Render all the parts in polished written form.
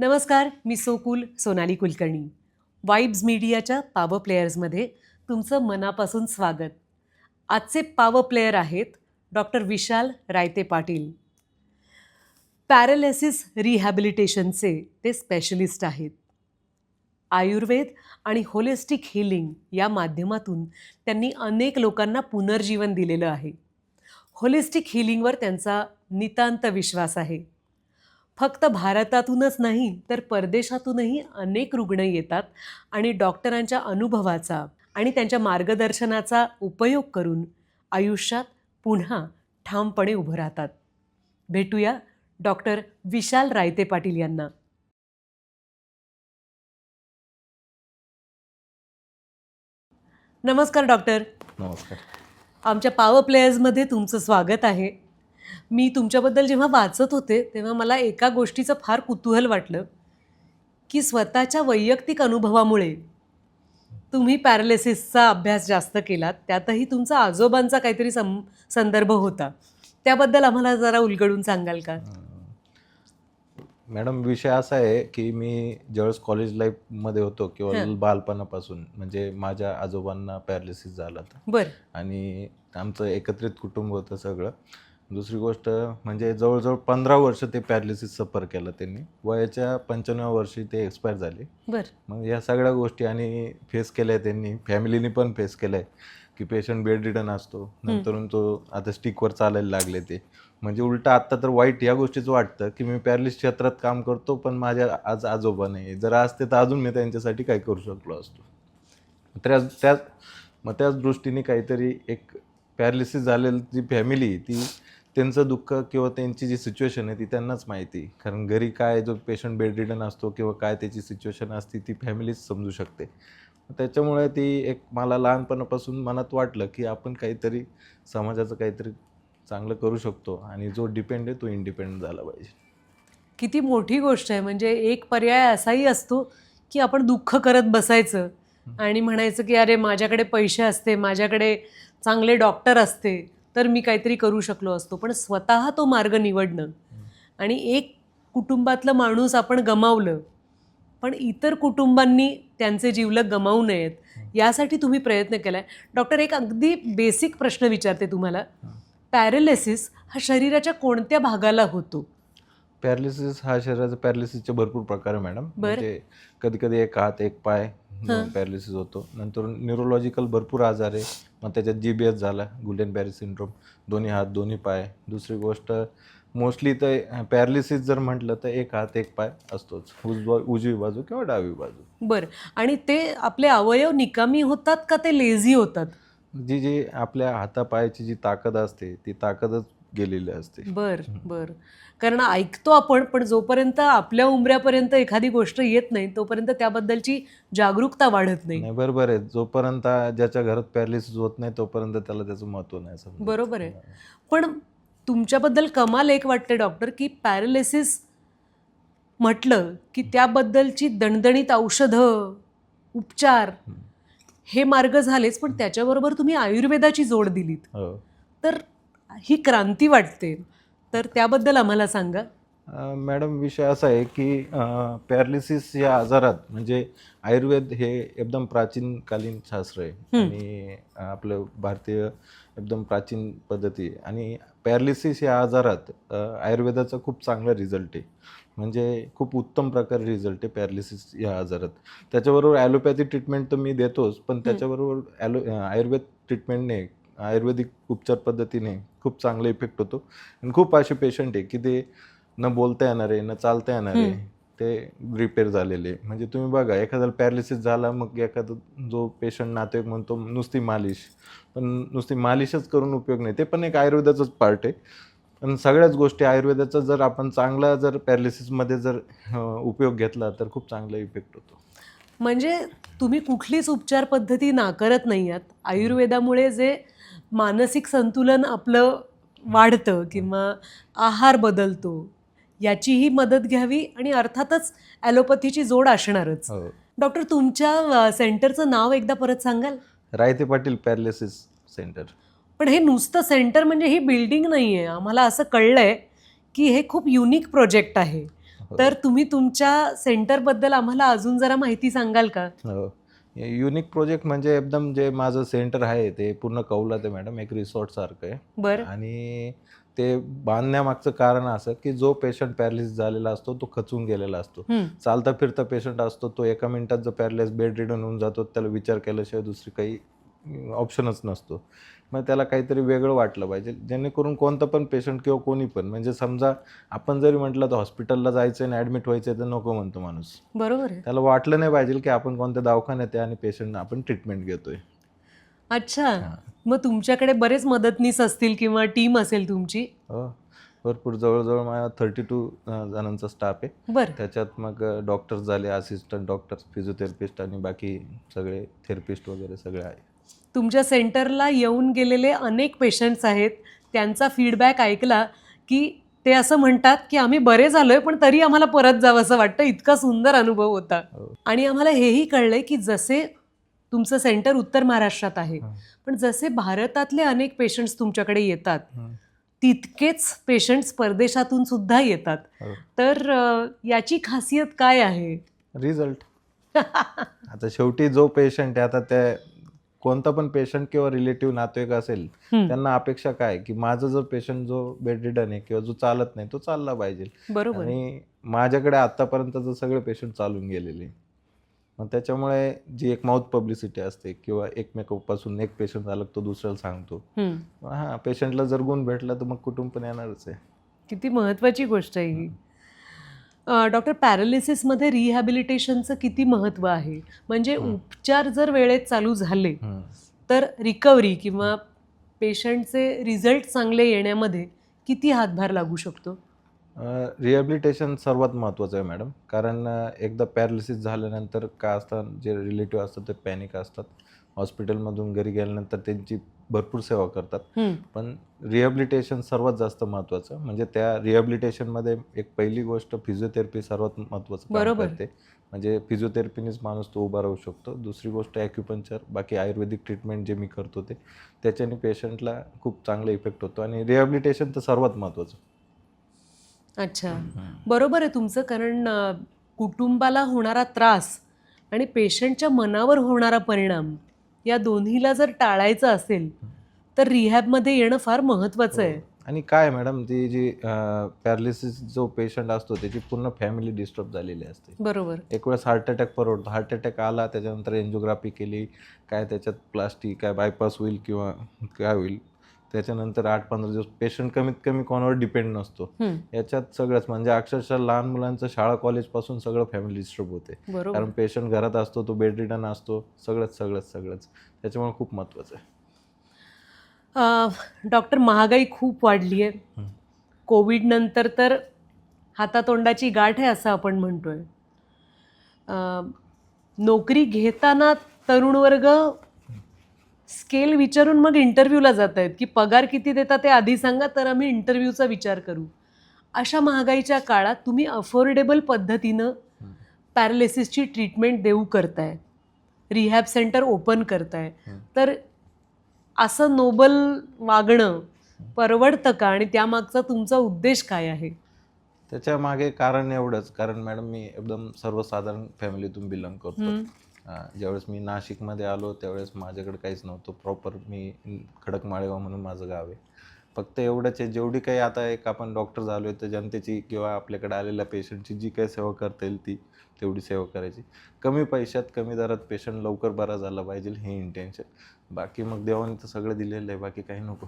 नमस्कार, मी सोनाली कुलकर्णी. वाइब्स मीडियाच्या पॉवर प्लेयर्समध्ये तुमचं मनापासून स्वागत. आजचे पॉवर प्लेयर आहेत डॉक्टर विशाल रायते पाटील. पॅरालिसिस रिहॅबिलिटेशनचे ते स्पेशलिस्ट आहेत. आयुर्वेद आणि होलिस्टिक हिलिंग या माध्यमातून त्यांनी अनेक लोकांना पुनर्जीवन दिलेलं आहे. होलिस्टिक हिलिंगवर त्यांचा नितांत विश्वास आहे. फक्त भारतातूनच नाही तर परदेशातूनही अनेक रुग्ण येतात आणि डॉक्टरांच्या अनुभवाचा आणि त्यांच्या मार्गदर्शनाचा उपयोग करून आयुष्यात पुन्हा ठामपणे उभं राहतात. भेटूया डॉक्टर विशाल रायते पाटील यांना. नमस्कार डॉक्टर. नमस्कार. आमच्या पॉवर प्लेयर्समध्ये तुमचं स्वागत आहे. मी तुमच्याबद्दल जेव्हा वाचत होते तेव्हा मला एका गोष्टीचं फार कुतूहल वाटलं की स्वतःच्या वैयक्तिक अनुभवामुळे तुम्ही पॅरालिसिसचा अभ्यास जास्त केलात. त्यातही तुमचा आजोबांचा काहीतरी संदर्भ होता. त्याबद्दल आम्हाला जरा उलगडून सांगाल का? मॅडम, विषय असा आहे की मी ज्यावेळेस कॉलेज लाईफमध्ये होतो किंवा बालपणापासून म्हणजे माझ्या आजोबांना पॅरालिसिस झाला होता. बरं. आणि आमचं एकत्रित कुटुंब होतं सगळं. दुसरी गोष्ट म्हणजे जवळजवळ 15 वर्ष ते पॅरालिसिस सफर केलं त्यांनी. वयाच्या 95व्या वर्षी ते एक्सपायर झाले. बरं. मग या सगळ्या गोष्टी आणि फेस केल्या त्यांनी, फॅमिलीने पण फेस केलं आहे की पेशंट बेड रिडन असतो, नंतरून तो आता स्टिकवर चालायला लागले. ते म्हणजे उलटं आत्ता तर वाईट या गोष्टीचं वाटतं की मी पॅरालिसिस क्षेत्रात काम करतो पण माझ्या आज आजोबा नाही. जर असते तर अजून मी त्यांच्यासाठी काय करू शकलो असतो. त्याच दृष्टीने काहीतरी एक पॅरालिसिस झालेली जी फॅमिली ती त्यांचं दुःख किंवा त्यांची जी सिच्युएशन आहे ती त्यांनाच माहिती. कारण घरी काय जो पेशंट बेड रिडन असतो किंवा काय त्याची सिच्युएशन असते ती फॅमिलीच समजू शकते. त्याच्यामुळे ती एक मला लहानपणापासून मनात वाटलं की आपण काहीतरी समाजाचं काहीतरी चांगलं करू शकतो आणि जो डिपेंड आहे तो इंडिपेंडंट झाला पाहिजे. किती मोठी गोष्ट आहे. म्हणजे एक पर्याय असाही असतो की आपण दुःख करत बसायचं आणि म्हणायचं की अरे माझ्याकडे पैसे असते, माझ्याकडे चांगले डॉक्टर असते तर मी काहीतरी करू शकलो असतो. पण स्वतः तो मार्ग निवडणं आणि एक कुटुंबातलं माणूस आपण गमावलं पण इतर कुटुंबांनी त्यांचे जीवलग गमावू नयेत यासाठी तुम्ही प्रयत्न केला आहे. डॉक्टर, एक अगदी बेसिक प्रश्न विचारते तुम्हाला. पॅरालिसिस हा शरीराच्या कोणत्या भागाला होतो? पॅरालिसिस हा शरीराचा पॅरालिसिसचे भरपूर प्रकार आहे मॅडम. म्हणजे कधी कधी एक हात एक पाय पॅरालिसिस होतो. नंतर न्यूरोलॉजिकल भरपूर आजार आहे. मग त्याच्यात GBS झाला, गुलेन बॅरी सिंड्रोम, दोन्ही हात दोन्ही पाय. दुसरी गोष्ट मोस्टली तर पॅरालिसिस जर म्हटलं तर एक हात एक पाय असतोच, उजवी बाजू किंवा डावी बाजू. बरं. आणि ते आपले अवयव निकामी होतात का ते लेझी होतात? जी आपल्या हातापायाची जी ताकद असते ती ताकदच गेलेली असते. बरं. कारण ऐकतो आपण पण जोपर्यंत आपल्या उंबऱ्यापर्यंत एखादी गोष्ट येत नाही तोपर्यंत त्याबद्दलची जागरूकता वाढत नाही. बरोबर आहे. जोपर्यंत ज्याच्या घरात पॅरालिसिस होत नाही तोपर्यंत त्याला त्याचं महत्त्व नाही समजत. बरोबर आहे. पण तुमच्याबद्दल कमाल एक वाटते डॉक्टर की पॅरालिसिस म्हटलं की त्याबद्दलची दणदणीत औषधं, उपचार हे मार्ग झालेच पण त्याच्याबरोबर तुम्ही आयुर्वेदाची जोड दिलीत. तर ही क्रांती वाटते. तर त्याबद्दल आम्हाला सांगा. मॅडम, विषय असा आहे की पॅरालिसिस या आजारात म्हणजे आयुर्वेद हे एकदम प्राचीनकालीन शास्त्र आहे आणि आपलं भारतीय एकदम प्राचीन पद्धती आहे. आणि पॅरालिसिस या आजारात आयुर्वेदाचा खूप चांगला रिझल्ट आहे. म्हणजे खूप उत्तम प्रकारे रिझल्ट आहे पॅरालिसिस या आजारात. त्याच्याबरोबर ॲलोपॅथी ट्रीटमेंट तर मी देतोच, पण त्याच्याबरोबर आयुर्वेद ट्रीटमेंटने, आयुर्वेदिक उपचार पद्धतीने खूप चांगला इफेक्ट होतो. आणि खूप असे पेशंट आहे की ते न बोलता येणार आहे, न चालता येणार आहे, ते रिपेअर झालेले. म्हणजे तुम्ही बघा, एखाद्याला पॅरालिसिस झाला मग एखादा जो पेशंट नातेवाईक म्हणतो नुसती मालिश, पण नुसती मालिशच करून उपयोग नाही. ते पण एक आयुर्वेदाचंच पार्ट आहे. पण सगळ्याच गोष्टी आयुर्वेदाचा जर आपण चांगला जर पॅरालिसिसमध्ये जर उपयोग घेतला तर खूप चांगला इफेक्ट होतो. म्हणजे तुम्ही कुठलीच उपचार पद्धती नाकारत नाही आहात. आयुर्वेदामुळे जे मानसिक संतुलन आपलं वाढतं किंवा आहार बदलतो याचीही मदत घ्यावी आणि अर्थातच ॲलोपॅथीची जोड असणारच. डॉक्टर, तुमच्या सेंटरचं नाव एकदा परत सांगाल? रायते पाटील पॅरालिसिस सेंटर. पण हे नुसतं सेंटर म्हणजे ही बिल्डिंग नाही आहे. आम्हाला असं कळलं आहे की हे खूप युनिक प्रोजेक्ट आहे. तर तुम्ही तुमच्या सेंटरबद्दल आम्हाला अजून जरा माहिती सांगाल का? हो. युनिक प्रोजेक्ट म्हणजे एकदम जे माझं सेंटर आहे ते पूर्ण कौलात आहे मॅडम, एक रिसॉर्टसारखं आहे. बरं. आणि ते बांधण्यामागचं कारण असं की जो पेशंट पॅरालिसिस झालेला असतो तो खचून गेलेला असतो. हं. चालता फिरता पेशंट असतो, तो एका मिनिटात जो पॅरालिसिस बेड रिडन होऊन जातो, त्याला विचार केल्याशिवाय दुसरी काही ऑप्शनच नसतो. मग त्याला काहीतरी वेगळं वाटलं पाहिजे, जेणेकरून कोणतं पण पेशंट किंवा कोणी पण, म्हणजे समजा आपण जरी म्हटलं तर हॉस्पिटलला जायचं आणि ॲडमिट व्हायचं तर नको म्हणतो माणूस. बरोबर आहे. त्याला वाटलं नाही पाहिजे की आपण कोणत्या दवाखान्यात आहे आणि पेशंट आपण ट्रीटमेंट घेतोय. अच्छा. हां. मग तुमच्याकडे बरेच मदतनीस असतील किंवा टीम असेल तुमची? हो. भरपूर जवळ-जवळ माझा 32 जणांचा स्टाफ आहे. बरं. त्याच्यात मग डॉक्टर्स झाले, असिस्टंट डॉक्टर्स, फिजिओथेरपिस्ट आणि बाकी सगळे थेरपिस्ट वगैरे सगळे आहे. तुमच्या सेंटरला येऊन गेलेले अनेक पेशंट्स आहेत. त्यांचा फीडबॅक ऐकला की ते असं म्हणतात की आम्ही बरे झालोय पण तरी आम्हाला परत जावंसं वाटतं, इतका सुंदर अनुभव होता. हो. आणि आम्हाला हेही कळलंय की जसे तुमचं सेंटर उत्तर महाराष्ट्रात आहे, हं. पण जसे भारतातले अनेक पेशंट्स तुमच्याकडे येतात, हं. तितकेच पेशंट्स परदेशातून सुद्धा येतात. हो. तर याची खासियत काय आहे? रिझल्ट. आता शेवटी जो पेशंट आहे, आता त्या कोणता पण पेशंट किंवा रिलेटिव्ह नातेवाईक असेल, हं. त्यांना अपेक्षा काय की माझा जो पेशंट जो बेडरिडन आहे किंवा जो चालत नाही तो चालला पाहिजे. बरोबर आहे. आणि माझ्याकडे आतापर्यंतचं सगळे पेशंट चालून गेलेले. मग त्याच्यामुळे जी एक माउथ पब्लिसिटी असते किंवा एकमेकांपासून एक पेशंट झाला तो दुसऱ्याला सांगतो. हं. हां, पेशंटला जर गुण भेटला तर मग कुटुंब पण येणारच आहे. किती महत्त्वाची गोष्ट आहे ही. डॉक्टर, पॅरालिसिसमध्ये रिहॅबिलिटेशनचं किती महत्त्व आहे? म्हणजे उपचार जर वेळेत चालू झाले हं. तर रिकव्हरी किंवा पेशंटचे रिझल्ट चांगले येण्यामध्ये किती हातभार लागू शकतो? रिहॅबिलिटेशन सर्वात महत्त्वाचं आहे मॅडम. कारण एकदा पॅरालिसिस झाल्यानंतर काय असतं, जे रिलेटिव्ह असतात ते पॅनिक असतात. हॉस्पिटलमधून घरी गेल्यानंतर त्यांची भरपूर सेवा करतात. हं. पण रिहॅबिलिटेशन सर्वात जास्त महत्त्वाचं. म्हणजे त्या रिहॅबिलिटेशनमध्ये एक पहिली गोष्ट फिजिओथेरपी सर्वात महत्त्वाचं काम बरोबर. करते. म्हणजे फिजिओथेरपीनेच माणूस तो उभा राहू शकतो. दुसरी गोष्ट ॲक्युपंक्चर, बाकी आयुर्वेदिक ट्रीटमेंट जे मी करतो ते, त्याच्याने पेशंटला खूप चांगला इफेक्ट होतो आणि रिहॅबिलिटेशन तर सर्वात महत्त्वाचं. अच्छा. बरोबर आहे तुमचं. कारण कुटुंबाला होणारा त्रास आणि पेशंटच्या मनावर होणारा परिणाम या दोन्हीला जर टाळायचं असेल तर रिहॅबमध्ये येणं फार महत्त्वाचं आहे. आणि काय मॅडम, ती जी पॅरालिसिस जो पेशंट असतो त्याची पूर्ण फॅमिली डिस्टर्ब झालेली असते. बरोबर. एक वेळेस हार्ट अटॅक परवडतो. हार्ट अटॅक आला त्याच्यानंतर एन्जिओग्राफी केली, काय त्याच्यात प्लास्टिक काय बायपास होईल किंवा काय होईल, त्याच्यानंतर 8-15 दिवस पेशंट कमीत कमी कोणावर डिपेंड नसतो. हं. याच्यात सगळंच म्हणजे अक्षरशः लहान मुलांचं शाळा कॉलेजपासून सगळं फॅमिली डिस्टर्ब होते. बरोबर. कारण पेशंट घरात असतो, तो बेड रिडन असतो, सगळंच त्याच्यामुळे खूप महत्त्वाचं आहे. डॉक्टर, महागाई खूप वाढली आहे. कोविड नंतर तर हातातोंडाची गाठ आहे असं आपण म्हणतोय. नोकरी घेताना तरुण वर्ग स्केल विचारून मग इंटरव्ह्यूला जात आहेत की पगार किती देता ते आधी सांगा तर आम्ही इंटरव्ह्यूचा विचार करू. अशा महागाईच्या काळात तुम्ही अफोर्डेबल पद्धतीनं पॅरालिसिसची ट्रीटमेंट देऊ करताय, रिहॅब सेंटर ओपन करताय, तर असं नोबल वागणं परवडतं का आणि त्यामागचा तुमचा उद्देश काय आहे? त्याच्या मागे कारण एवढंच, कारण मॅडम मी एकदम सर्वसाधारण फॅमिलीतून बिलॉंग करतो. ज्यावेळेस मी नाशिकमध्ये आलो त्यावेळेस माझ्याकडे काहीच नव्हतं. प्रॉपर मी खडक माळेगाव म्हणून माझं गाव आहे. फक्त एवढंच आहे, जेवढी काही आता एक आपण डॉक्टर झालो आहे तर जनतेची किंवा आपल्याकडे आलेल्या पेशंटची जी काही सेवा करता येईल ती तेवढी सेवा करायची. कमी पैशात कमी दरात पेशंट लवकर बरा झाला पाहिजे हे इंटेन्शन. बाकी मग देवाने तर सगळं दिलेलं आहे, बाकी काही नको.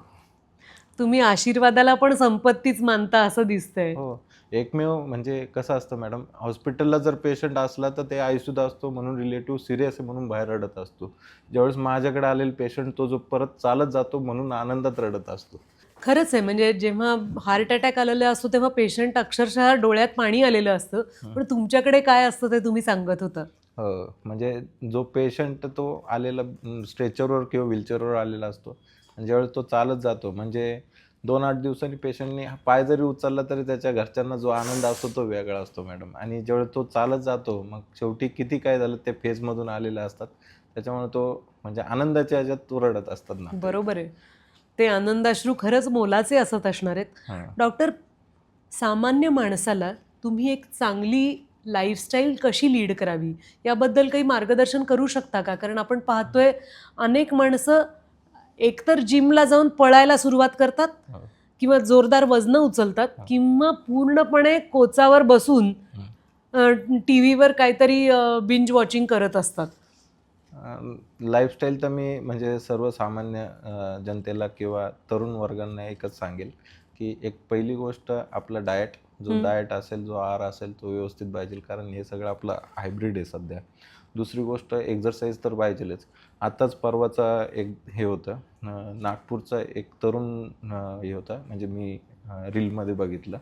तुम्ही आशीर्वादाला पण संपत्तीच मानता असं दिसतंय. हो. एकमेव म्हणजे कसं असतं मॅडम, हॉस्पिटलला जर पेशंट असला तर ते आयसीयूत असतो म्हणून रिलेटिव्ह सिरियस आहे म्हणून बाहेर रडत असतो. ज्यावेळेस माझ्याकडे आलेला पेशंट तो जो परत चालत जातो म्हणून आनंदात रडत असतो. खरंच आहे. म्हणजे जेव्हा हार्ट अटॅक आलेला असतो तेव्हा पेशंट अक्षरशः डोळ्यात पाणी आलेलं असतं. पण तुमच्याकडे काय असतं ते तुम्ही सांगत होता. हो, म्हणजे जो पेशंट तो आलेला स्ट्रेचरवर किंवा व्हीलचेअरवर आलेला असतो आणि ज्यावेळेस तो चालत जातो, म्हणजे 2-8 दिवसांनी पेशंटने पाय जरी उचलला तरी त्याच्या घरच्यांना जो आनंद असतो तो वेगळा असतो मॅडम. आणि ज्यावेळेस तो चालत जातो मग शेवटी किती काय झालं ते फेजमधून आलेले असतात, त्याच्यामुळे तो म्हणजे आनंदाच्या ह्याच्यात तो रडत असतात ना. बरोबर आहे. ते आनंदाश्रू खरंच मोलाचे असत असणार आहेत. डॉक्टर, सामान्य माणसाला तुम्ही एक चांगली लाईफस्टाईल कशी लीड करावी याबद्दल काही मार्गदर्शन करू शकता का? कारण आपण पाहतोय अनेक माणसं एकतर जिमला जाऊन पळायला सुरुवात करतात हो. किंवा जोरदार वजनं उचलतात हा. किंवा पूर्णपणे कोचावर बसून टी व्हीवर काहीतरी बिंज वॉचिंग करत असतात. लाईफस्टाईल तर मी म्हणजे सर्वसामान्य जनतेला किंवा तरुण वर्गांना एकच सांगेल की एक पहिली गोष्ट आपलं डाएट, जो डाएट असेल, जो आहार असेल तो व्यवस्थित पाहिजे, कारण हे सगळं आपलं हायब्रिड आहे सध्या. दुसरी गोष्ट एक्झरसाईज तर पाहिजेलच. आत्ताच परवाचा एक हे होतं, नागपूरचा एक तरुण हे होता, म्हणजे मी रीलमध्ये बघितलं.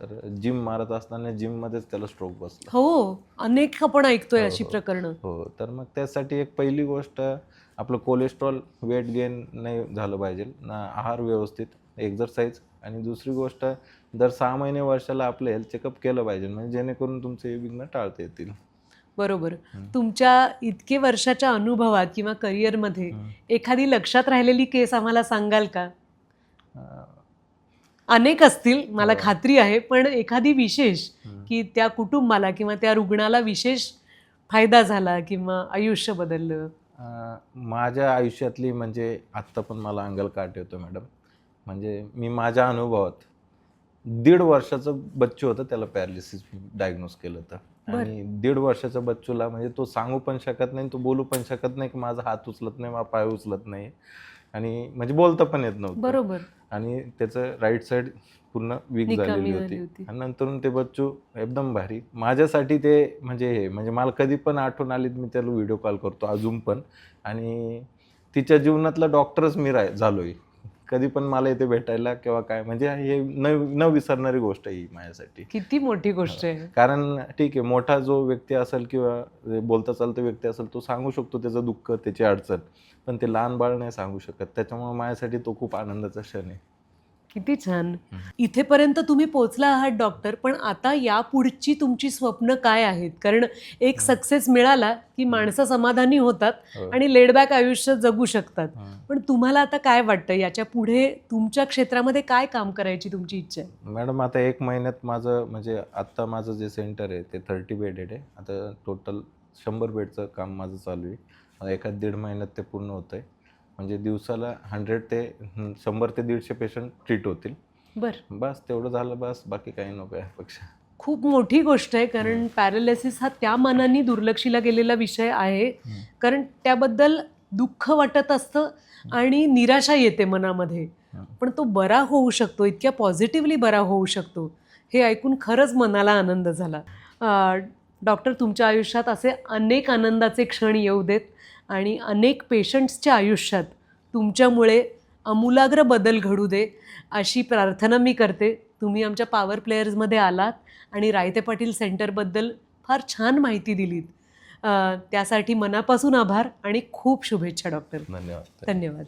तर जिम मारत असताना जिममध्येच त्याला स्ट्रोक बसला. हो, अनेक आपण ऐकतोय हो, अशी हो. प्रकरणं. हो, तर मग त्यासाठी एक पहिली गोष्ट आपलं कोलेस्ट्रॉल, वेट गेन नाही झालं पाहिजे ना, आहार व्यवस्थित, एक्झरसाईज, आणि दुसरी गोष्ट दर 6 महिने वर्षाला आपलं हेल्थ चेकअप केलं पाहिजे, म्हणजे जेणेकरून तुमचे हे विघ्न टाळता येतील. बरोबर. तुमच्या इतके वर्षाच्या अनुभवात किंवा करिअरमध्ये एखादी लक्षात राहिलेली केस आम्हाला सांगाल का? अं, अनेक असतील, मला हो. खात्री आहे, पण एखादी विशेष की त्या कुटुंबाला किंवा त्या रुग्णाला विशेष फायदा झाला किंवा आयुष्य बदललं? माझ्या आयुष्यातली म्हणजे आत्ता पण मला अंगाला काट येतो मॅडम. म्हणजे मी माझ्या अनुभवात 1.5 वर्षाचं बच्चू होतं, त्याला पॅरालिसिस डायग्नोज केलं होतं. बरं. आणि 1.5 वर्षाच्या बच्चूला म्हणजे तो सांगू पण शकत नाही, तो बोलू पण शकत नाही की माझा हात उचलत नाही, माझा पाय उचलत नाही, आणि म्हणजे बोलता पण येत नव्हतं. बरोबर. आणि त्याचं राईट साईड पूर्ण वीक निकामी झालेली झाली होती. होती. आणि नंतरून ते बच्चू एकदम भारी माझ्यासाठी, ते म्हणजे हे म्हणजे मला कधी पण आठवण आली मी त्याला व्हिडिओ कॉल करतो अजून पण. आणि तिच्या जीवनातला डॉक्टरच मी झालोय. कधी पण मला इथे भेटायला किंवा काय, म्हणजे हे न विसरणारी गोष्ट आहे ही माझ्यासाठी. किती मोठी गोष्ट आहे. कारण ठीक आहे, मोठा जो व्यक्ती असेल किंवा बोलता चालता व्यक्ती असेल, तो सांगू शकतो त्याचं दुःख, त्याची अडचण, पण ते लहान बाळ नाही सांगू शकत. त्याच्यामुळे माझ्यासाठी तो खूप आनंदाचा क्षण आहे. किती छान. इथेपर्यंत तुम्ही पोहोचला आहात डॉक्टर, पण आता यापुढची तुमची स्वप्न काय आहेत? कारण एक सक्सेस मिळाला की माणसं समाधानी होतात हो. आणि लेडबॅक आयुष्य जगू शकतात. हं. पण तुम्हाला आता काय वाटतं, याच्या पुढे तुमच्या क्षेत्रामध्ये काय काम करायची तुमची इच्छा आहे? मॅडम, आता 1 महिन्यात माझं म्हणजे आत्ता माझं जे सेंटर आहे ते 30 बेडेड आहे. आता टोटल 100 बेडचं काम माझं चालू आहे. आता 1-1.5 महिन्यात ते पूर्ण होतं आहे. म्हणजे दिवसाला 100 ते 100 ते 150 पेशंट ट्रीट होतील. बरं. बस तेवढं झालं, बस बाकी काही नको यापेक्षा. खूप मोठी गोष्ट आहे, कारण पॅरालिसिस हा त्या मानाने दुर्लक्षिला गेलेला विषय आहे, कारण त्याबद्दल दुःख वाटत असतं आणि निराशा येते मनामध्ये. पण तो बरा होऊ शकतो, इतक्या पॉझिटिव्हली बरा होऊ शकतो, हे ऐकून खरंच मनाला आनंद झाला. डॉक्टर, तुमच्या आयुष्यात असे अनेक आनंदाचे क्षण येऊ देत आणि अनेक पेशंट्सच्या आयुष्यात तुमच्यामुळे आमूलाग्र बदल घडू दे, अशी प्रार्थना मी करते. तुम्ही आमच्या पॉवर प्लेयर्समध्ये आलात आणि रायते पाटील सेंटरबद्दल फार छान माहिती दिलीत. त्यासाठी मनापासून आभार आणि खूप शुभेच्छा डॉक्टर. धन्यवाद. धन्यवाद.